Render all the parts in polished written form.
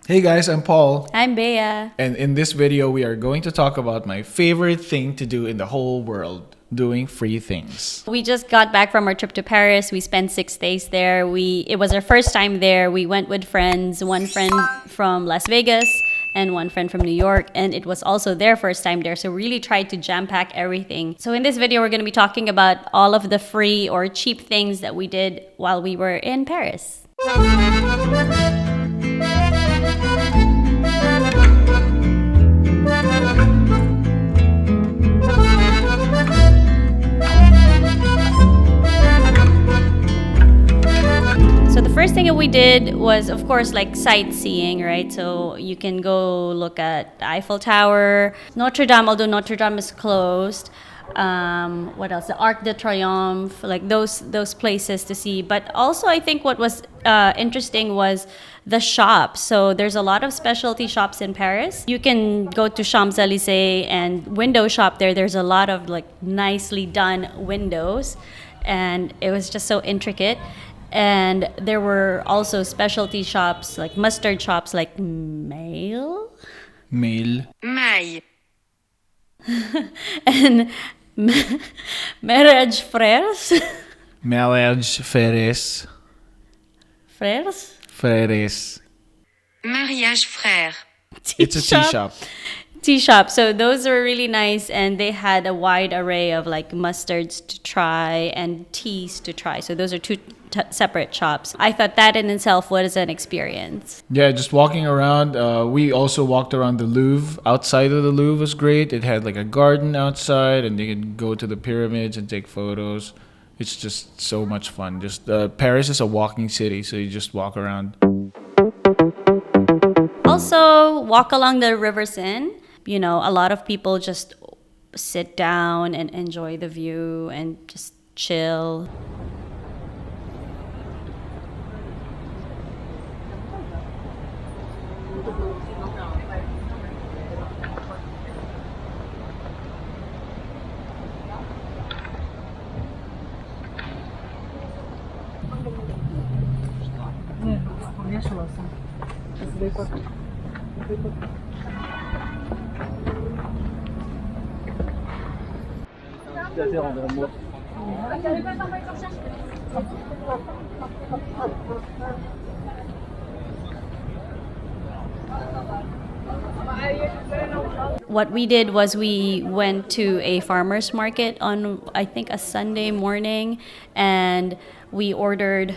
Hey guys, I'm Paul, I'm Bea. and in this video, we are going to talk about my favorite thing to do in the whole world, doing free things. We just got back from our trip to Paris. We spent 6 days there. It was our first time there. We went with friends, one friend from Las Vegas and one friend from New York, and it was also their first time there. So we really tried to jam pack everything. So in this video, we're going to be talking about all of the free or cheap things that we did while we were in Paris. So the first thing that we did was, of course, like sightseeing, right? So you can go look at the Eiffel Tower, Notre Dame, although Notre Dame is closed. What else? The Arc de Triomphe, like those places to see. But also, I think what was interesting was the shops. So there's a lot of specialty shops in Paris. You can go to Champs-Élysées and window shop there. There's a lot of like nicely done windows, and it was just so intricate. And there were also specialty shops, like mustard shops, like Mail Mail. Maille. and Marriage Frères. Mariage Ferres. Frères? Ferres. Mariage frère. It's a tea shop. Tea shop. So those were really nice, and they had a wide array of like mustards to try and teas to try. So those are two separate shops. I thought that in itself was an experience. Yeah, just walking around. We also walked around the Louvre. Outside of the Louvre was great. It had like a garden outside, and you could go to the pyramids and take photos. It's just so much fun. Just Paris is a walking city, so you just walk around. Also, walk along the River Seine. You know, a lot of people just sit down and enjoy the view and just chill. What we did was we went to a farmer's market on, I think, a Sunday morning, and we ordered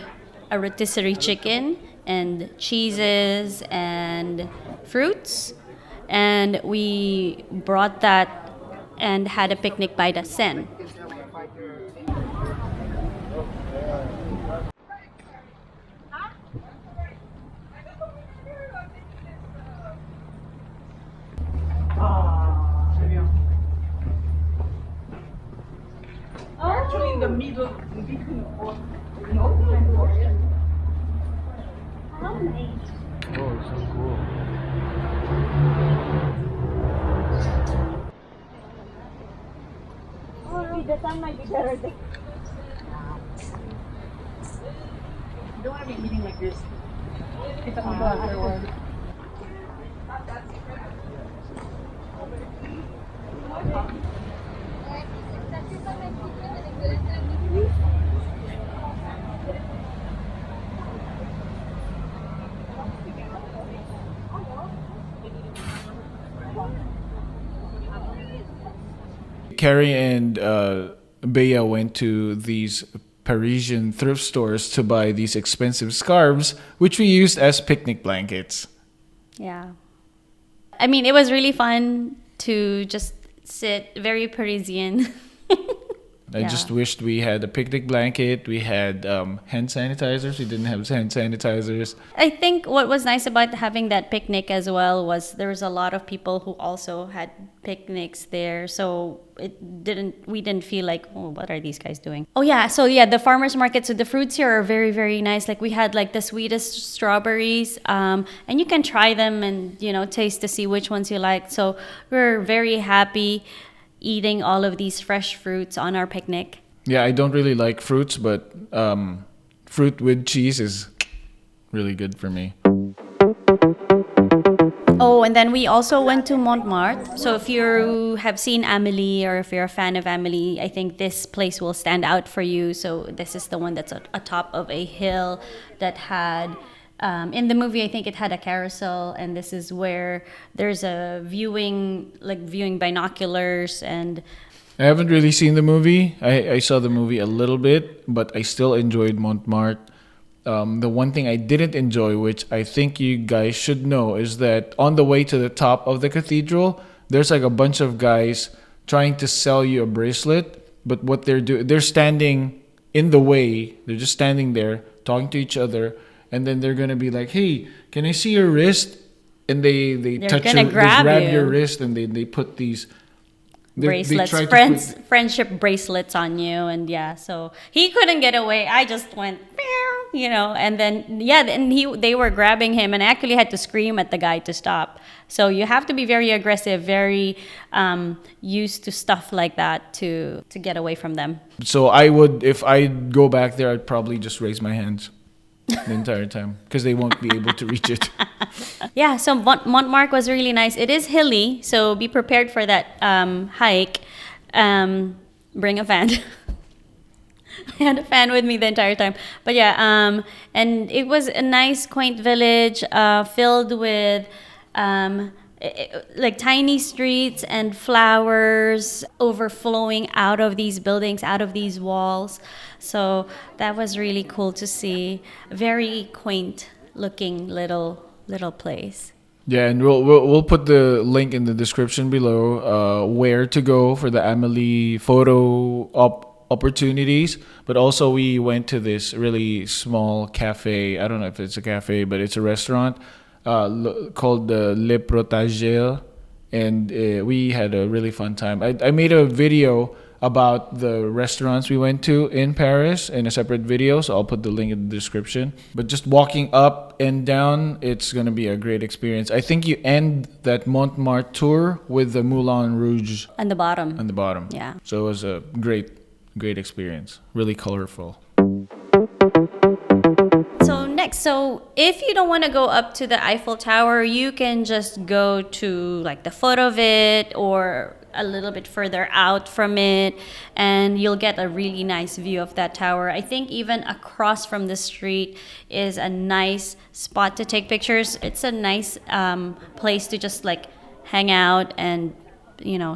a rotisserie chicken and cheeses and fruits, and we brought that and had a picnic by the Seine. Actually, in the middle, between all. Oh, it's so cool. You don't want to be eating like this. It's afterward. Carrie and Bea went to these Parisian thrift stores to buy these expensive scarves, which we used as picnic blankets. Yeah. I mean, it was really fun to just sit, very Parisian. I just wished we had a picnic blanket. We had hand sanitizers. We didn't have hand sanitizers. I think what was nice about having that picnic as well was there was a lot of people who also had picnics there. So we didn't feel like, oh, what are these guys doing? Oh yeah, so yeah, the farmers market. So the fruits here are very, very nice. Like we had like the sweetest strawberries, and you can try them and taste to see which ones you like. So we're very happy eating all of these fresh fruits on our picnic. Yeah, I don't really like fruits, but fruit with cheese is really good for me. and then we also went to Montmartre. So if you have seen Amélie or if you're a fan of Amélie, I think this place will stand out for you. So this is the one that's atop of a hill that had, in the movie, I think it had a carousel, and this is where there's a viewing binoculars. And I haven't really seen the movie. I saw the movie a little bit, but I still enjoyed Montmartre. The one thing I didn't enjoy, which I think you guys should know, is that on the way to the top of the cathedral, there's like a bunch of guys trying to sell you a bracelet. But what they're doing, they're standing in the way. They're just standing there talking to each other, and then they're gonna be like, "Hey, can I see your wrist?" And they touch gonna they grab you. your wrist, and they put these bracelets, try to friendship bracelets on you, and yeah, so he couldn't get away. I just went, and then they were grabbing him, and I actually had to scream at the guy to stop. So you have to be very aggressive, very used to stuff like that to get away from them. So I would, if I go back there, I'd probably just raise my hands the entire time because they won't be able to reach it. Yeah, so Montmartre was really nice. It is hilly, so be prepared for that hike. Bring a fan. I had a fan with me the entire time. But yeah, and it was a nice, quaint village filled with like tiny streets and flowers overflowing out of these buildings, out of these walls. So that was really cool to see. Very quaint looking little place. Yeah, and we'll put the link in the description below where to go for the Amélie photo opportunities. But also we went to this really small cafe. I don't know if it's a cafe, but it's a restaurant called the Le Protageur, and we had a really fun time. I made a video about the restaurants we went to in Paris in a separate video, so I'll put the link in the description. But just walking up and down, it's going to be a great experience. I think you end that Montmartre tour with the Moulin Rouge On the bottom. on the bottom. Yeah. So it was a great experience. Really colorful. So if you don't want to go up to the Eiffel Tower, you can just go to like the foot of it or a little bit further out from it, and you'll get a really nice view of that tower. I think even across from the street is a nice spot to take pictures. It's a nice place to just like hang out and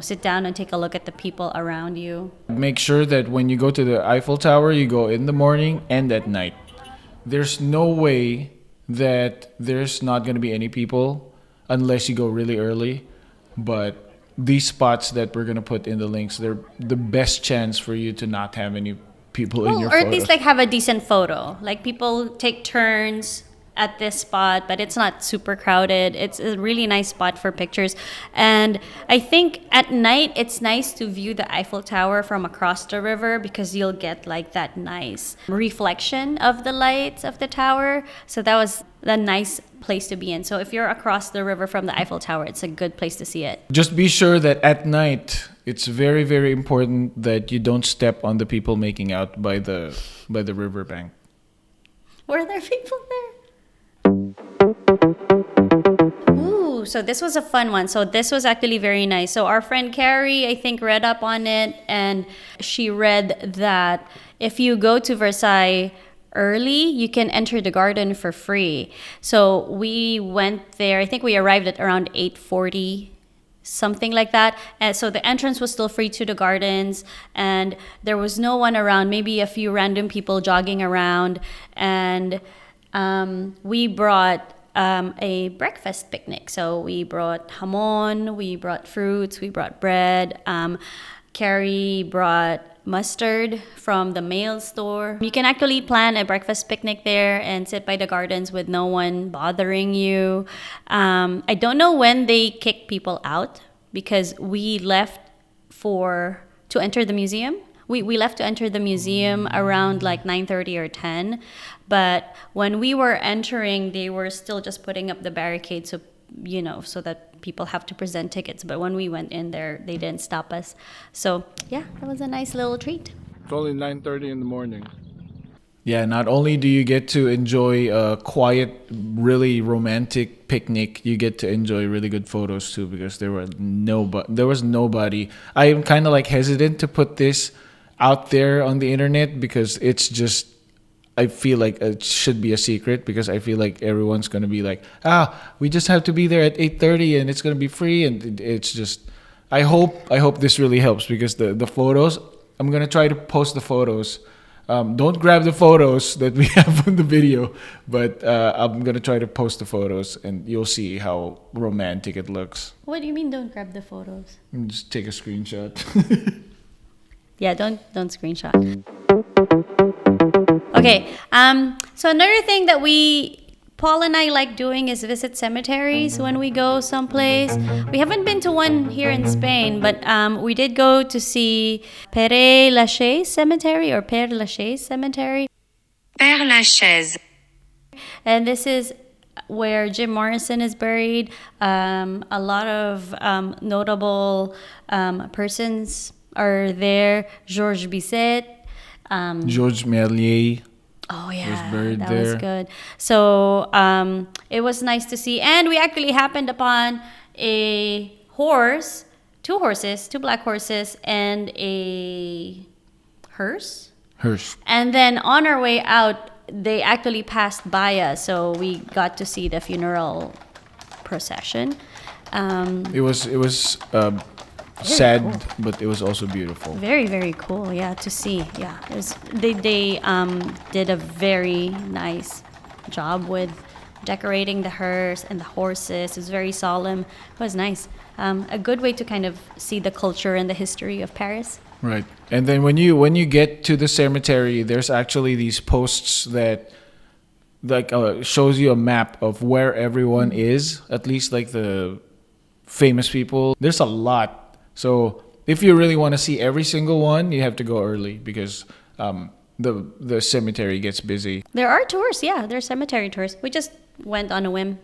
sit down and take a look at the people around you. Make sure that when you go to the Eiffel Tower, you go in the morning and at night. There's no way that there's not going to be any people unless you go really early. But these spots that we're going to put in the links, they're the best chance for you to not have any people in your Or photos. at least like have a decent photo. Like people take turns at this spot, but it's not super crowded. It's a really nice spot for pictures. And I think at night it's nice to view the Eiffel Tower from across the river because you'll get like that nice reflection of the lights of the tower. So that was a nice place to be in. So if you're across the river from the Eiffel Tower, it's a good place to see it. Just be sure that at night it's very, very important that you don't step on the people making out by the riverbank. Were there people there? Ooh, so this was a fun one. So this was actually very nice. So our friend Carrie, I think, read up on it, and she read that if you go to Versailles early, you can enter the garden for free. So we went there. I think we arrived at around 8:40, something like that. And so the entrance was still free to the gardens, and there was no one around, maybe a few random people jogging around. And we brought a breakfast picnic. So we brought hamon, we brought fruits, we brought bread. Carrie brought mustard from the mail store. You can actually plan a breakfast picnic there and sit by the gardens with no one bothering you. I don't know when they kick people out because we left to enter the museum. We left to enter the museum around like 9:30 or 10. But when we were entering, they were still just putting up the barricade so that people have to present tickets. But when we went in there, they didn't stop us. So yeah, that was a nice little treat. It's only 9:30 in the morning. Yeah, not only do you get to enjoy a quiet, really romantic picnic, you get to enjoy really good photos too because there was nobody. I'm kind of like hesitant to put this out there on the internet because it's just I feel like it should be a secret because I feel like everyone's gonna be like, we just have to be there at 8:30 and it's gonna be free and it's just. I hope this really helps because the photos. I'm gonna try to post the photos. Don't grab the photos that we have on the video, but I'm gonna try to post the photos and you'll see how romantic it looks. What do you mean? Don't grab the photos? And just take a screenshot. Yeah, don't screenshot. Okay. So another thing that Paul and I like doing is visit cemeteries when we go someplace. We haven't been to one here in Spain, but we did go to see Père Lachaise Cemetery or Père Lachaise Cemetery. Père Lachaise. And this is where Jim Morrison is buried. A lot of notable persons are there. Georges Bizet. Georges Merlier. Oh yeah, was buried that there. was good. So it was nice to see, and we actually happened upon a horse, two black horses, and a hearse. Hearse. And then on our way out, they actually passed by us, so we got to see the funeral procession. It was sad, but it was also beautiful. Very, very cool, yeah, to see. Yeah, they did a very nice job with decorating the hearse and the horses. It was very solemn. It was nice. A good way to kind of see the culture and the history of Paris. Right. And then when you get to the cemetery, there's actually these posts that like shows you a map of where everyone is, at least like the famous people. There's a lot. So if you really want to see every single one, you have to go early because the cemetery gets busy. There are tours, yeah. There are cemetery tours. We just went on a whim.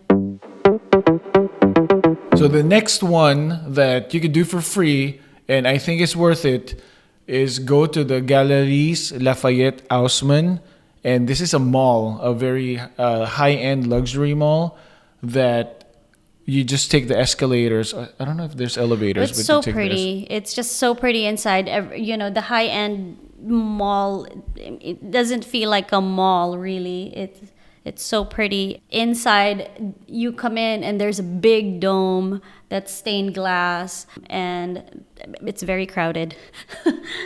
So the next one that you could do for free, and I think it's worth it, is go to the Galeries Lafayette Haussmann. And this is a mall, a very high-end luxury mall that you just take the escalators. I don't know if there's elevators. It's but so you take pretty. It's just so pretty inside. The high-end mall, it doesn't feel like a mall, really. It's so pretty. Inside, you come in and there's a big dome that's stained glass, and it's very crowded.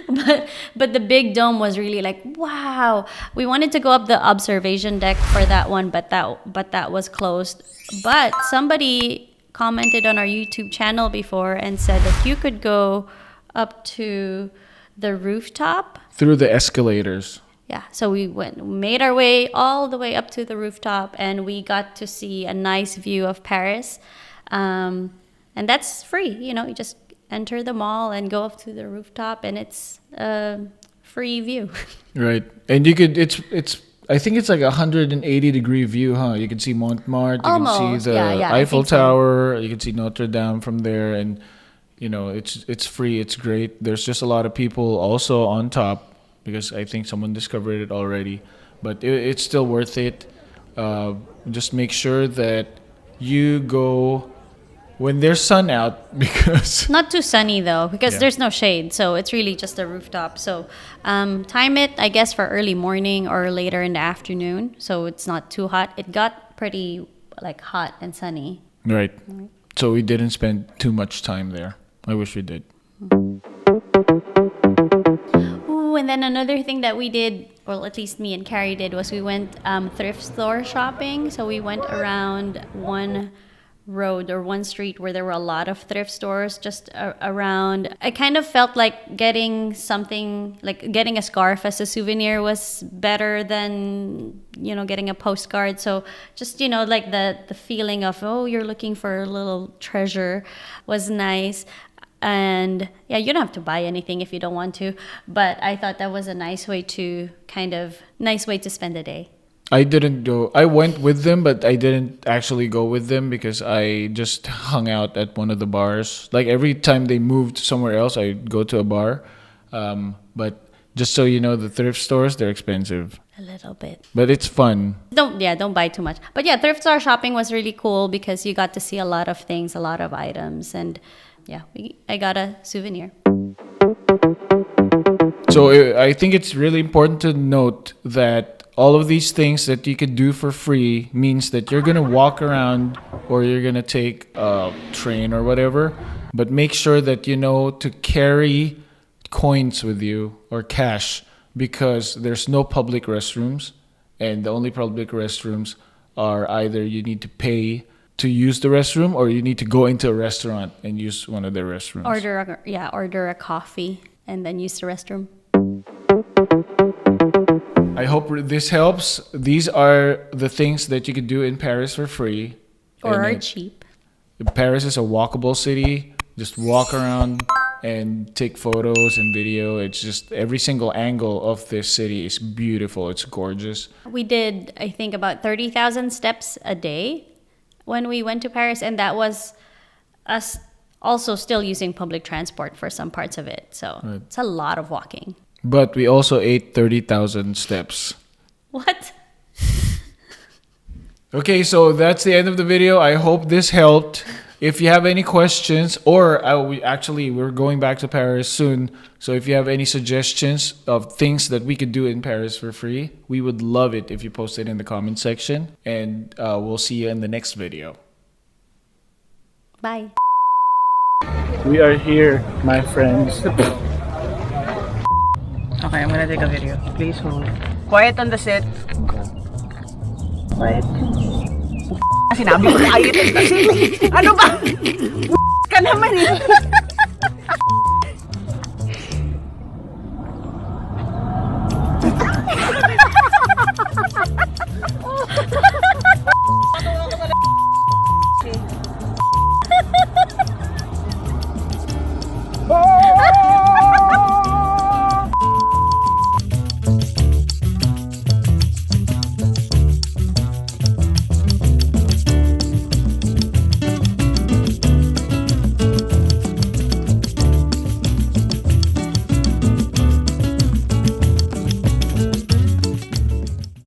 but the big dome was really like, wow. We wanted to go up the observation deck for that one, but that was closed. But somebody commented on our YouTube channel before and said that you could go up to the rooftop. Through the escalators. Yeah, so we made our way all the way up to the rooftop, and we got to see a nice view of Paris. And that's free, you just enter the mall and go up to the rooftop, and it's a free view. Right. And you could, I think it's like a 180-degree view, huh? You can see Montmartre, you Almost. can see the Yeah, Eiffel Tower, you can see Notre Dame from there, and it's free, it's great. There's just a lot of people also on top because I think someone discovered it already, but it's still worth it. Just make sure that you go when there's sun out because Not too sunny though, because Yeah. there's no shade, so it's really just a rooftop. So time it, I guess, for early morning or later in the afternoon, so it's not too hot. It got pretty like hot and sunny. right. So we didn't spend too much time there. I wish we did. Ooh, and then another thing that we did, or at least me and Carrie did, was we went thrift store shopping. So we went around one road or one street where there were a lot of thrift stores just around. I kind of felt like getting something, like getting a scarf as a souvenir was better than, getting a postcard. So just, like the feeling of, oh, you're looking for a little treasure was nice. And yeah, you don't have to buy anything if you don't want to, but I thought that was a nice way to spend the day. I didn't go. I went with them, but I didn't actually go with them because I just hung out at one of the bars. Like every time they moved somewhere else, I'd go to a bar. But just so you know, the thrift stores, they're expensive. A little bit. But it's fun. Don't buy too much. But yeah, thrift store shopping was really cool because you got to see a lot of things, a lot of items, and yeah, I got a souvenir. So I think it's really important to note that all of these things that you could do for free means that you're going to walk around or you're going to take a train or whatever, but make sure that you know to carry coins with you or cash, because there's no public restrooms, and the only public restrooms are either you need to pay to use the restroom or you need to go into a restaurant and use one of their restrooms. Order a coffee and then use the restroom. I hope this helps. These are the things that you could do in Paris for free. Or are cheap. Paris is a walkable city. Just walk around and take photos and video. It's just every single angle of this city is beautiful. It's gorgeous. We did, I think, about 30,000 steps a day when we went to Paris, and that was us also still using public transport for some parts of it. So It's a lot of walking. But we also ate 30,000 steps. What? Okay, so that's the end of the video. I hope this helped. If you have any questions, or we're going back to Paris soon. So if you have any suggestions of things that we could do in Paris for free, we would love it if you post it in the comment section. And we'll see you in the next video. Bye. We are here, my friends. Okay, I'm gonna take a video. Please hold. Quiet on the set. Quiet. Sinabi ko quiet on the set. Ano ba? Ka naman eh.